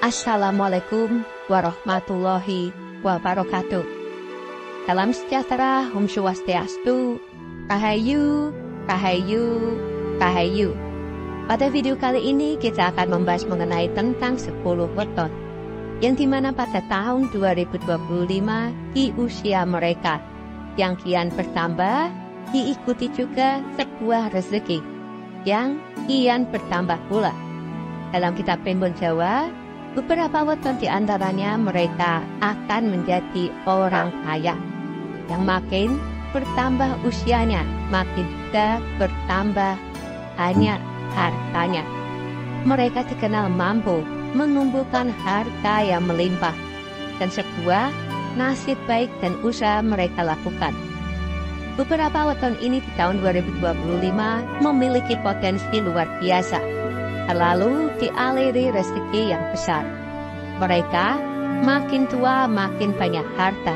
Assalamualaikum warahmatullahi wabarakatuh. Salam sejahtera, Om Swastiastu, Rahayu, Rahayu, Rahayu. Pada video kali ini kita akan membahas mengenai tentang 10 weton, yang dimana pada tahun 2025 di usia mereka yang kian bertambah, diikuti juga sebuah rezeki yang kian bertambah pula. Dalam kitab Primbon Jawa, beberapa weton di antaranya mereka akan menjadi orang kaya, yang makin bertambah usianya, makin juga bertambah hanya hartanya. Mereka dikenal mampu mengumpulkan harta yang melimpah, dan sebuah nasib baik dan usaha mereka lakukan. Beberapa weton ini di tahun 2025 memiliki potensi luar biasa, selalu dialiri rezeki yang besar. Mereka makin tua makin banyak harta,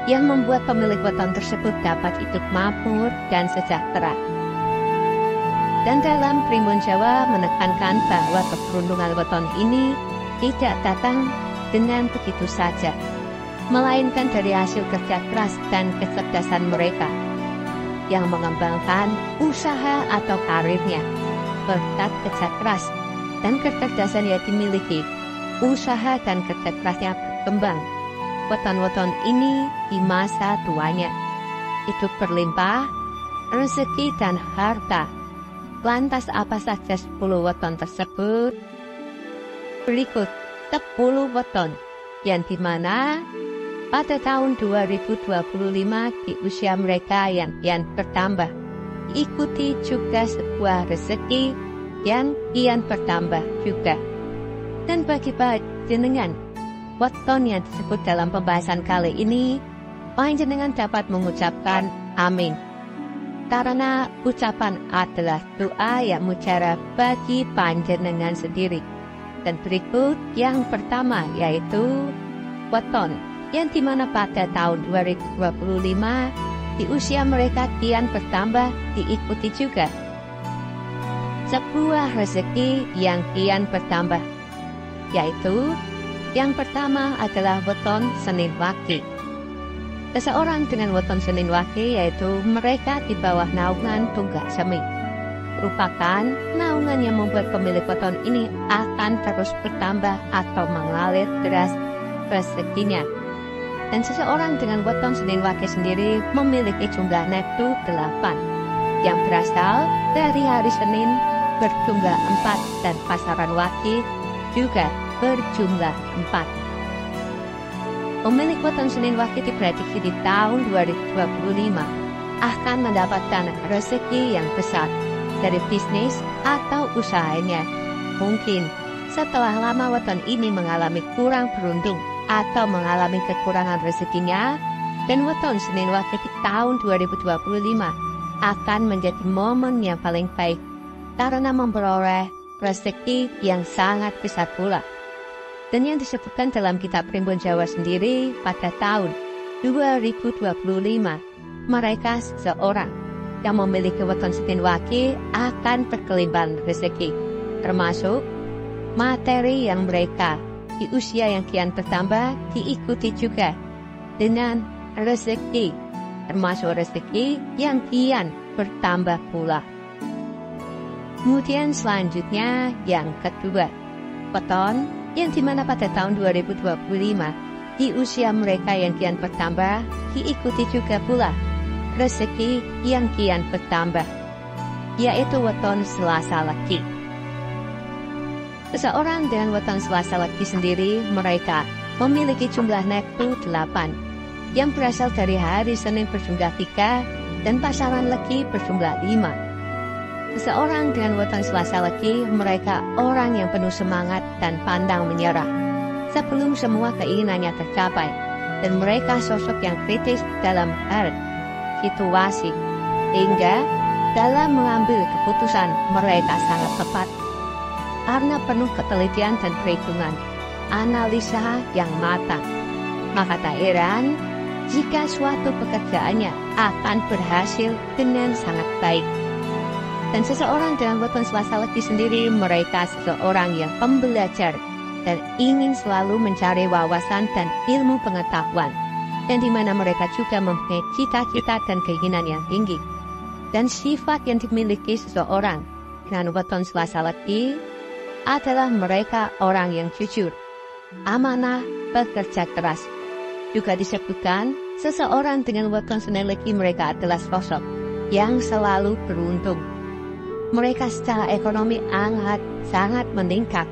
yang membuat pemilik weton tersebut dapat hidup makmur dan sejahtera. Dan dalam Primbon Jawa menekankan bahwa keberuntungan weton ini tidak datang dengan begitu saja, melainkan dari hasil kerja keras dan kecerdasan mereka yang mengembangkan usaha atau karirnya. Berkat kerja keras dan kecerdasan yang dimiliki, usaha dan kerja kerasnya berkembang. Weton-weton ini di masa tuanya hidup berlimpah, rezeki dan harta. Lantas apa saja 10 weton tersebut? Berikut 10 weton yang dimana pada tahun 2025 di usia mereka yang kian bertambah, ikuti juga sebuah rezeki yang kian bertambah juga. Dan bagi panjenengan, weton yang disebut dalam pembahasan kali ini, panjenengan dapat mengucapkan amin, karena ucapan adalah doa yang mujarab bagi panjenengan sendiri. Dan berikut yang pertama, yaitu weton yang dimana pada tahun 2025 di usia mereka kian bertambah, diikuti juga sebuah rezeki yang kian bertambah, yaitu yang pertama adalah weton Senin Wage. Seseorang dengan weton Senin Wage, yaitu mereka di bawah naungan Tunggak Semi, merupakan naungan yang membuat pemilik weton ini akan terus bertambah atau mengalir deras rezekinya. Dan seseorang dengan weton Senin Wage sendiri memiliki jumlah neptu 8, yang berasal dari hari Senin berjumlah 4 dan pasaran Wage juga berjumlah 4. Pemilik weton Senin Wage diprediksi di tahun 2025 akan mendapatkan rezeki yang besar dari bisnis atau usahanya. Mungkin setelah lama weton ini mengalami kurang beruntung atau mengalami kekurangan rezekinya, dan weton Senin Wage di tahun 2025 akan menjadi momen yang paling baik karena memperoleh rezeki yang sangat besar pula. Dan yang disebutkan dalam kitab Primbon Jawa sendiri, pada tahun 2025 mereka seseorang yang memiliki weton Senin Wage akan berkelimpahan rezeki, termasuk materi yang mereka di usia yang kian bertambah, diikuti juga dengan rezeki, termasuk rezeki yang kian bertambah pula. Kemudian selanjutnya yang kedua, weton yang dimana pada tahun 2025 di usia mereka yang kian bertambah, diikuti juga pula rezeki yang kian bertambah, yaitu weton Selasa Legi. Seseorang dengan weton Selasa Legi sendiri, mereka memiliki jumlah neptu 8, yang berasal dari hari Senin berjumlah 3 dan pasaran Legi berjumlah 5. Seseorang dengan weton Selasa Legi, mereka orang yang penuh semangat dan pantang menyerah sebelum semua keinginannya tercapai, dan mereka sosok yang kritis dalam hal situasi, hingga dalam mengambil keputusan mereka sangat tepat karena penuh ketelitian dan perhitungan, analisa yang matang. Maka tak heran jika suatu pekerjaannya akan berhasil dengan sangat baik. Dan seseorang dengan weton Selasa Legi sendiri, mereka seseorang yang pembelajar dan ingin selalu mencari wawasan dan ilmu pengetahuan, dan di mana mereka juga mempunyai cita-cita dan keinginan yang tinggi. Dan sifat yang dimiliki seseorang dengan weton Selasa Legi adalah mereka orang yang jujur, amanah, bekerja keras. Juga disebutkan seseorang dengan weton Senin Legi mereka adalah sosok yang selalu beruntung. Mereka secara ekonomi sangat meningkat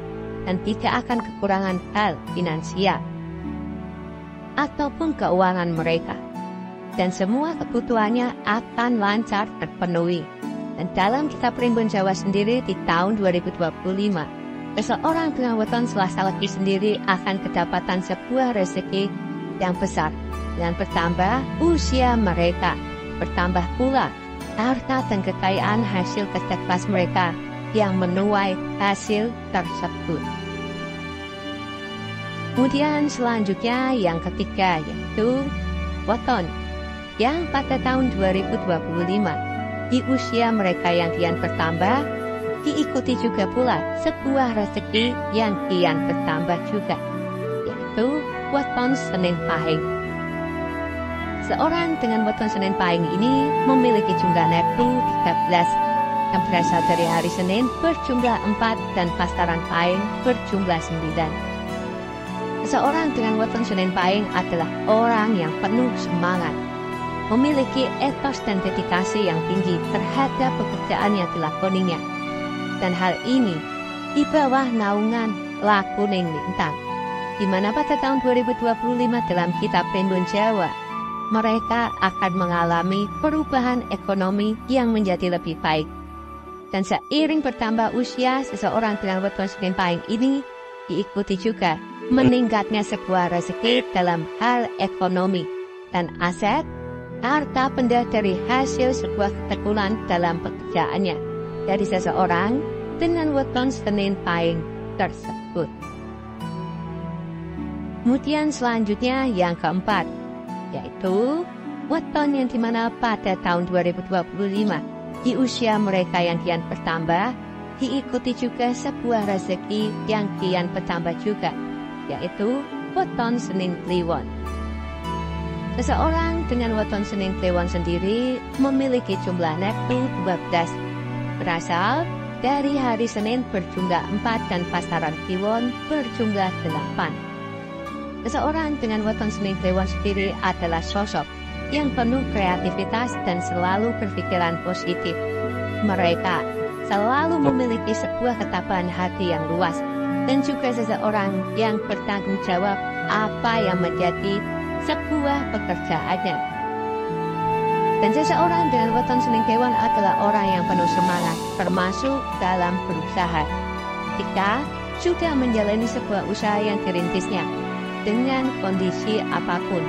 dan tidak akan kekurangan hal finansial ataupun keuangan mereka. Dan semua kebutuhannya akan lancar terpenuhi. Dan dalam kitab Primbon Jawa sendiri di tahun 2025, seseorang dengan weton Selasa Legi sendiri akan kedapatan sebuah rezeki yang besar. Dan bertambah usia mereka, bertambah pula harta dan kekayaan hasil kerja keras mereka yang menuai hasil tersebut. Kemudian selanjutnya yang ketiga yaitu weton yang pada tahun 2025 di usia mereka yang kian bertambah diikuti juga pula sebuah rezeki yang kian bertambah juga, yaitu weton Senin Pahing. Seorang dengan weton Senin Pahing ini memiliki jumlah neptu 13 yang berasal dari hari Senin berjumlah 4 dan pasaran Pahing berjumlah 9. Seorang dengan weton Senin Pahing adalah orang yang penuh semangat, memiliki etos dan dedikasi yang tinggi terhadap pekerjaan yang dilakoninya. Dan hal ini di bawah naungan Lakuning Lintang, di mana pada tahun 2025 dalam kitab Primbon Jawa, mereka akan mengalami perubahan ekonomi yang menjadi lebih baik. Dan seiring bertambah usia seseorang dengan weton Senin Pahing ini, diikuti juga meningkatnya sebuah rezeki dalam hal ekonomi dan aset, harta benda dari hasil sebuah ketekunan dalam pekerjaannya dari seseorang dengan weton Senin Pahing tersebut. Kemudian selanjutnya yang keempat, yaitu weton yang dimana pada tahun 2025 di usia mereka yang kian bertambah diikuti juga sebuah rezeki yang kian bertambah juga, yaitu weton Senin Kliwon. Seseorang dengan weton Senin Kliwon sendiri memiliki jumlah neptu 12, berasal dari hari Senin berjumlah 4 dan pasaran Kliwon berjumlah 8. Seseorang dengan weton Senin Kliwon sendiri adalah sosok yang penuh kreativitas dan selalu berpikiran positif. Mereka selalu memiliki sebuah ketabahan hati yang luas dan juga seseorang yang bertanggung jawab apa yang menjadi sebuah pekerjaannya. Dan seseorang dengan weton Senin Kliwon adalah orang yang penuh semangat, termasuk dalam berusaha. Jika sudah menjalani sebuah usaha yang dirintisnya, dengan kondisi apapun,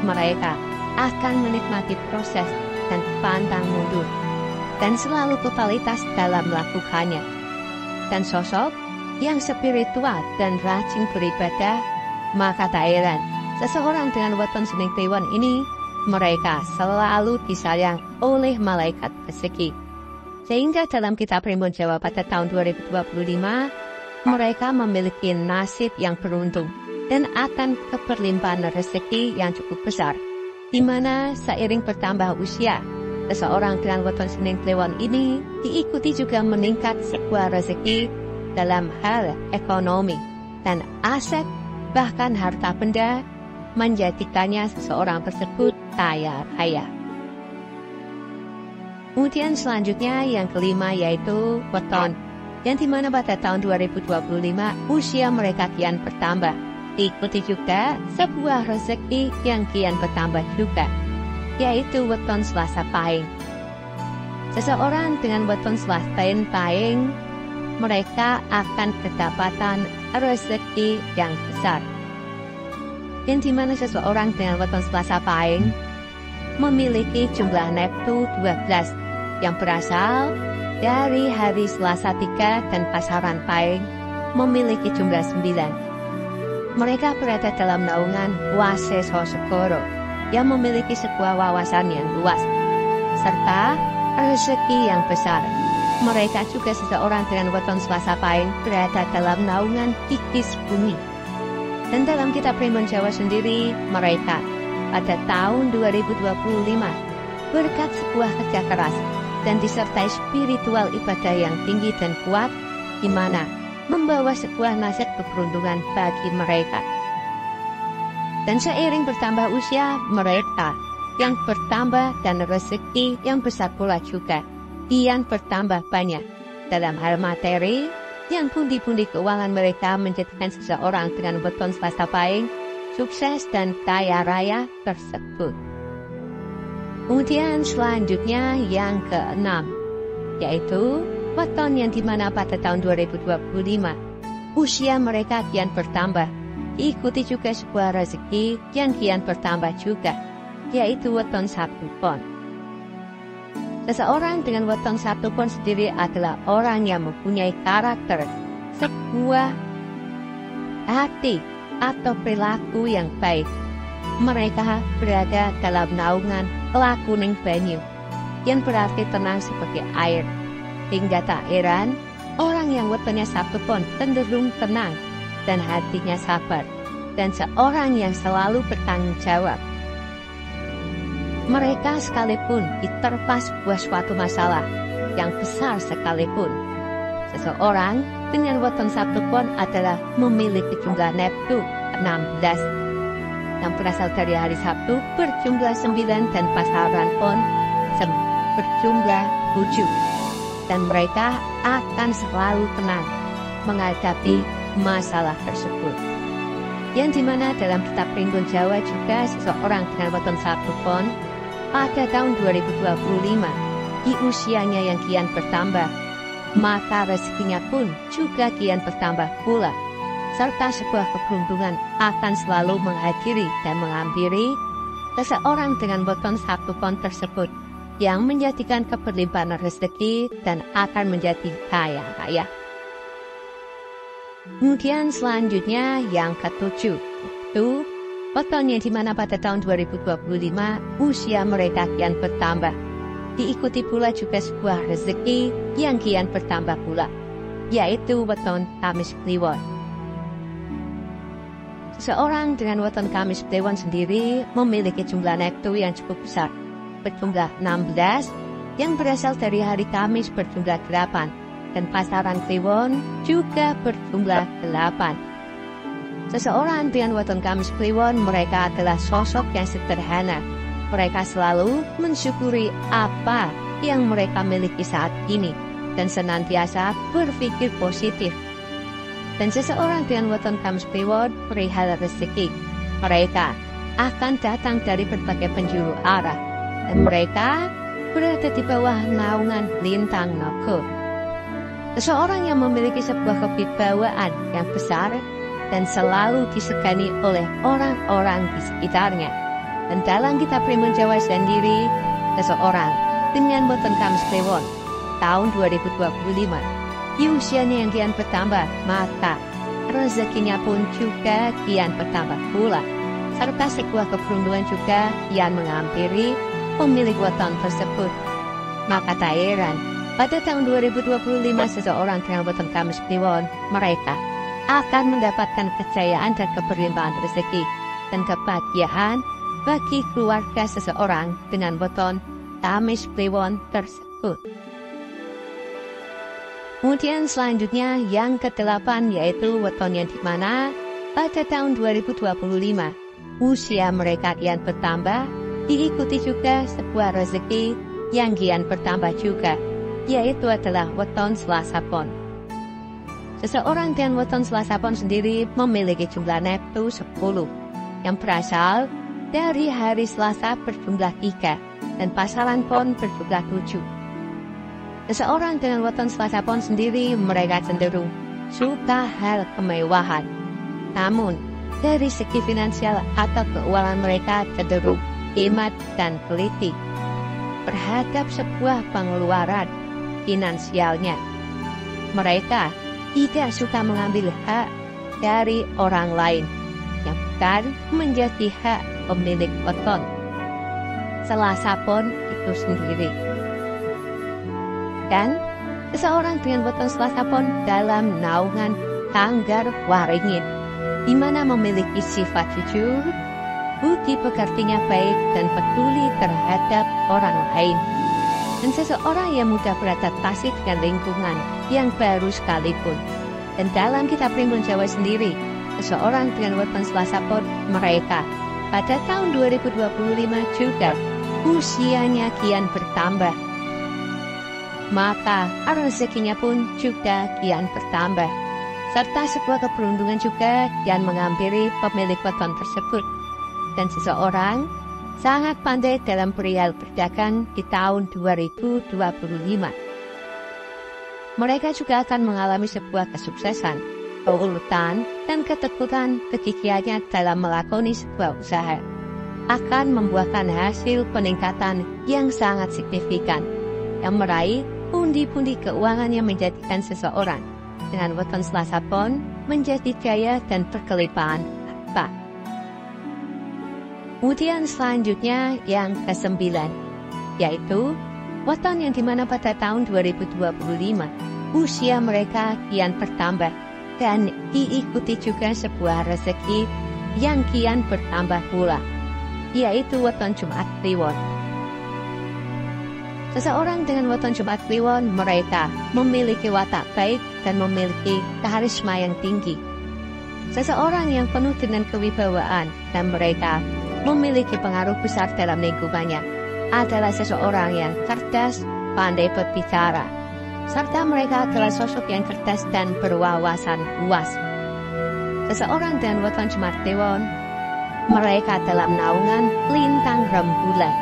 mereka akan menikmati proses dan pantang mundur, dan selalu totalitas dalam melakukannya. Dan sosok yang spiritual dan rajin beribadah, maka tak heran seseorang dengan weton Senin Kliwon ini, mereka selalu disayang oleh malaikat rezeki. Sehingga dalam kitab Primbon Jawa pada tahun 2025, mereka memiliki nasib yang beruntung dan akan keberlimpahan rezeki yang cukup besar, di mana seiring bertambah usia, seseorang dengan weton Senin Kliwon ini diikuti juga meningkat sebuah rezeki dalam hal ekonomi dan aset, bahkan harta benda, menjadikannya seseorang tersebut kaya raya. Kemudian selanjutnya yang kelima yaitu weton, yang dimana pada tahun 2025 usia mereka kian bertambah. Diikuti juga sebuah rezeki yang kian bertambah juga, yaitu weton Selasa Pahing. Seseorang dengan weton Selasa Pahing, mereka akan kedapatan rezeki yang besar. Yang dimana seseorang dengan weton Selasa Pahing memiliki jumlah neptu 12 yang berasal dari hari Selasa 3 dan pasaran Pahing memiliki jumlah 9. Mereka berada dalam naungan Waseso Segoro yang memiliki sebuah wawasan yang luas serta rezeki yang besar. mereka juga seseorang dengan weton Selasa Pahing berada dalam naungan kikis bumi. Dan dalam kitab Primbon Jawa sendiri, mereka pada tahun 2025 berkat sebuah kerja keras dan disertai spiritual ibadah yang tinggi dan kuat, di mana membawa sebuah nasihat keberuntungan bagi mereka. Dan seiring bertambah usia mereka yang bertambah dan rezeki yang besar pula juga kian bertambah banyak dalam hal materi, yang pundi-pundi keuangan mereka menjadikan seseorang dengan weton Selasa Pahing sukses dan kaya raya tersebut. Kemudian selanjutnya yang keenam, yaitu weton yang dimana pada tahun 2025 usia mereka kian bertambah, diikuti juga sebuah rezeki yang kian bertambah juga, yaitu weton Sabtu Pon. Seseorang dengan weton Sabtu Pon sendiri adalah orang yang mempunyai karakter, sebuah hati atau perilaku yang baik. Mereka berada dalam naungan lakuning banyu, yang berarti tenang seperti air. Hingga tak heran, orang yang wetonnya Sabtu Pon cenderung tenang dan hatinya sabar, dan seorang yang selalu bertanggung jawab. Mereka sekalipun diterpa suatu masalah yang besar sekalipun. Seseorang dengan weton Sabtu Pon adalah memiliki jumlah neptu 16 yang berasal dari hari Sabtu berjumlah 9 dan pasaran Pon berjumlah 7. Dan mereka akan selalu tenang menghadapi masalah tersebut. Yang dimana dalam kitab Primbon Jawa juga seseorang dengan weton Sabtu Pon pada tahun 2025, di usianya yang kian bertambah, maka rezekinya pun juga kian bertambah pula, serta sebuah keberuntungan akan selalu menghadiri dan menghampiri seseorang dengan weton Sabtu Pon tersebut, yang menjadikan keberlimpahan rezeki dan akan menjadi kaya raya. Kemudian selanjutnya yang ketujuh, itu weton yang dimana pada tahun 2025 usia mereka kian bertambah, diikuti pula juga sebuah rezeki yang kian bertambah pula, yaitu weton Kamis Kliwon. Seseorang dengan weton Kamis Kliwon sendiri memiliki jumlah nektu yang cukup besar, berjumlah 16, yang berasal dari hari Kamis berjumlah 8, dan pasaran Kliwon juga berjumlah 8. Seseorang dengan weton Kamis Kliwon, mereka adalah sosok yang sederhana. Mereka selalu mensyukuri apa yang mereka miliki saat ini dan senantiasa berpikir positif. Dan seseorang dengan weton Kamis Kliwon perihal rezeki, mereka akan datang dari berbagai penjuru arah, dan mereka berada di bawah naungan lintang naga. Seseorang yang memiliki sebuah kewibawaan yang besar dan selalu disegani oleh orang-orang di sekitarnya. Dan dalam kitab Primbon Jawa sendiri, seseorang dengan weton Kamis Kliwon tahun 2025, di usianya yang kian bertambah, maka rezekinya pun juga kian bertambah pula, serta sebuah keberuntungan juga kian menghampiri pemilik weton tersebut. Maka tak heran, pada tahun 2025 seseorang dengan weton Kamis Kliwon, mereka akan mendapatkan kejayaan dan keberlimpahan rezeki dan kebahagiaan bagi keluarga seseorang dengan weton Kamis Kliwon tersebut. Kemudian selanjutnya yang ke-8, yaitu weton yang dimana pada tahun 2025 usia mereka kian bertambah, diikuti juga sebuah rezeki yang kian bertambah juga, yaitu adalah weton Selasa Pon. Seseorang dengan weton Selasa Pon sendiri memiliki jumlah neptu 10, yang berasal dari hari Selasa berjumlah 3, dan pasaran Pon berjumlah 7. Seseorang dengan weton Selasa Pon sendiri, mereka cenderung suka hal kemewahan. Namun, dari segi finansial atau keuangan mereka cenderung hemat dan teliti terhadap sebuah pengeluaran finansialnya. Mereka tidak suka mengambil hak dari orang lain yang bukan menjadi hak pemilik weton Selasa Pon itu sendiri. Dan Seseorang dengan weton Selasa Pon dalam naungan Tanggar Waringin, di mana memiliki sifat jujur, budi pekertinya baik dan peduli terhadap orang lain. Dan seseorang yang mudah beradaptasi dengan lingkungan yang baru sekalipun. Dan dalam kitab Primbon Jawa sendiri, seseorang dengan weton Selasa Pon mereka pada tahun 2025 juga usianya kian bertambah. Maka rezekinya pun juga kian bertambah. Serta sebuah keberuntungan juga kian menghampiri pemilik weton tersebut. Dan seseorang sangat pandai dalam perihal berdagang di tahun 2025. Mereka juga akan mengalami sebuah kesuksesan, keuletan, dan ketekunan kegigihannya dalam melakoni sebuah usaha. Akan membuahkan hasil peningkatan yang sangat signifikan, yang meraih pundi-pundi keuangan yang menjadikan seseorang dengan weton Selasa Pon menjadi jaya dan berkelimpahan harta. Kemudian selanjutnya yang ke-9, yaitu weton yang dimana pada tahun 2025 usia mereka kian bertambah dan diikuti juga sebuah rezeki yang kian bertambah pula, yaitu weton Jumat Kliwon. Seseorang dengan weton Jumat Kliwon mereka memiliki watak baik dan memiliki karisma yang tinggi. Seseorang yang penuh dengan kewibawaan dan mereka memiliki pengaruh besar dalam lingkungannya adalah seseorang yang cerdas, pandai berbicara, serta mereka adalah sosok yang cerdas dan berwawasan luas. Seseorang dengan weton Jumat Kliwon mereka dalam naungan lintang rembulan.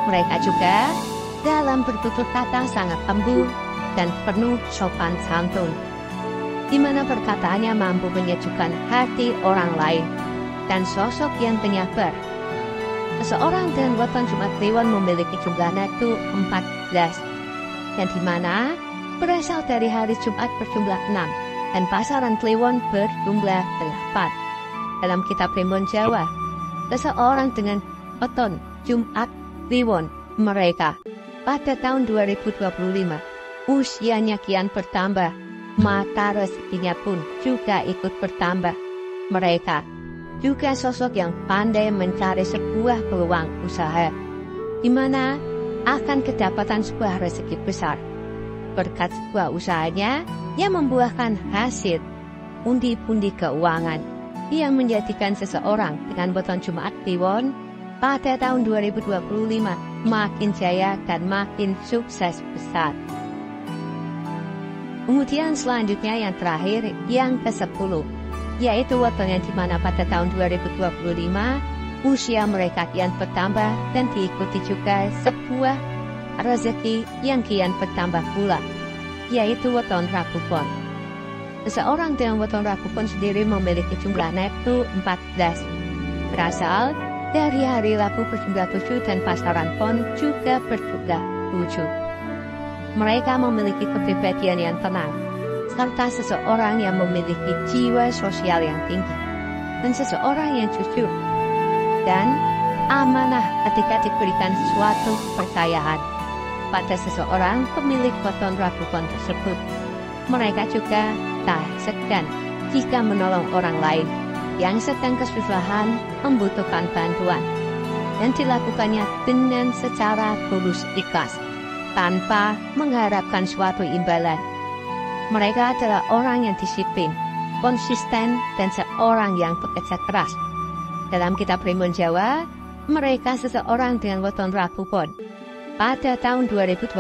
Mereka juga dalam bertutur kata sangat lembut dan penuh sopan santun, di mana perkataannya mampu menyejukkan hati orang lain dan sosok yang penyabar. Seseorang dengan weton Jumat Kliwon memiliki jumlah natu 14, yang dimana berasal dari hari Jumat berjumlah 6 dan pasaran Kliwon berjumlah 8. Dalam kitab Primbon Jawa, seseorang dengan weton Jumat Kliwon mereka pada tahun 2025 usianya kian bertambah, maka rezekinya pun juga ikut bertambah. Mereka juga sosok yang pandai mencari sebuah peluang usaha, di mana akan kedapatan sebuah rezeki besar berkat sebuah usahanya yang membuahkan hasil pundi-pundi keuangan yang menjadikan seseorang dengan weton Jumat Kliwon pada tahun 2025 makin jaya dan makin sukses besar. Kemudian selanjutnya yang terakhir, yang ke-10, yaitu weton yang dimana pada tahun 2025 usia mereka kian bertambah dan diikuti juga sebuah rezeki yang kian bertambah pula, yaitu weton Rabu Pon. Seseorang dengan weton Rabu Pon sendiri memiliki jumlah natu 14, berasal dari hari Rabu berjumlah 7 dan pasaran Pon juga berjumlah 7. Mereka memiliki kepribadian yang tenang, serta seseorang yang memiliki jiwa sosial yang tinggi, dan seseorang yang jujur dan amanah ketika diberikan suatu kepercayaan pada seseorang pemilik weton Rabu Pon tersebut. Mereka juga tak segan jika menolong orang lain yang sedang kesusahan membutuhkan bantuan, dan dilakukannya dengan secara tulus ikhlas tanpa mengharapkan suatu imbalan. Mereka adalah orang yang disiplin, konsisten, dan seorang yang bekerja keras. Dalam kitab Primbon Jawa, mereka seseorang dengan weton Rabu Pon pada tahun 2025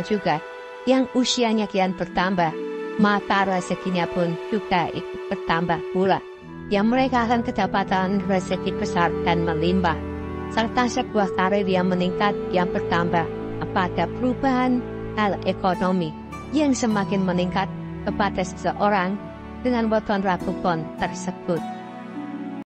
juga yang usianya kian bertambah, maka rezekinya pun juga ikut bertambah pula, yang mereka akan kedapatan rezeki besar dan melimpah, serta sebuah karir yang meningkat yang bertambah pada perubahan hal ekonomi yang semakin meningkat kepada seseorang dengan weton Rabu Pon tersebut.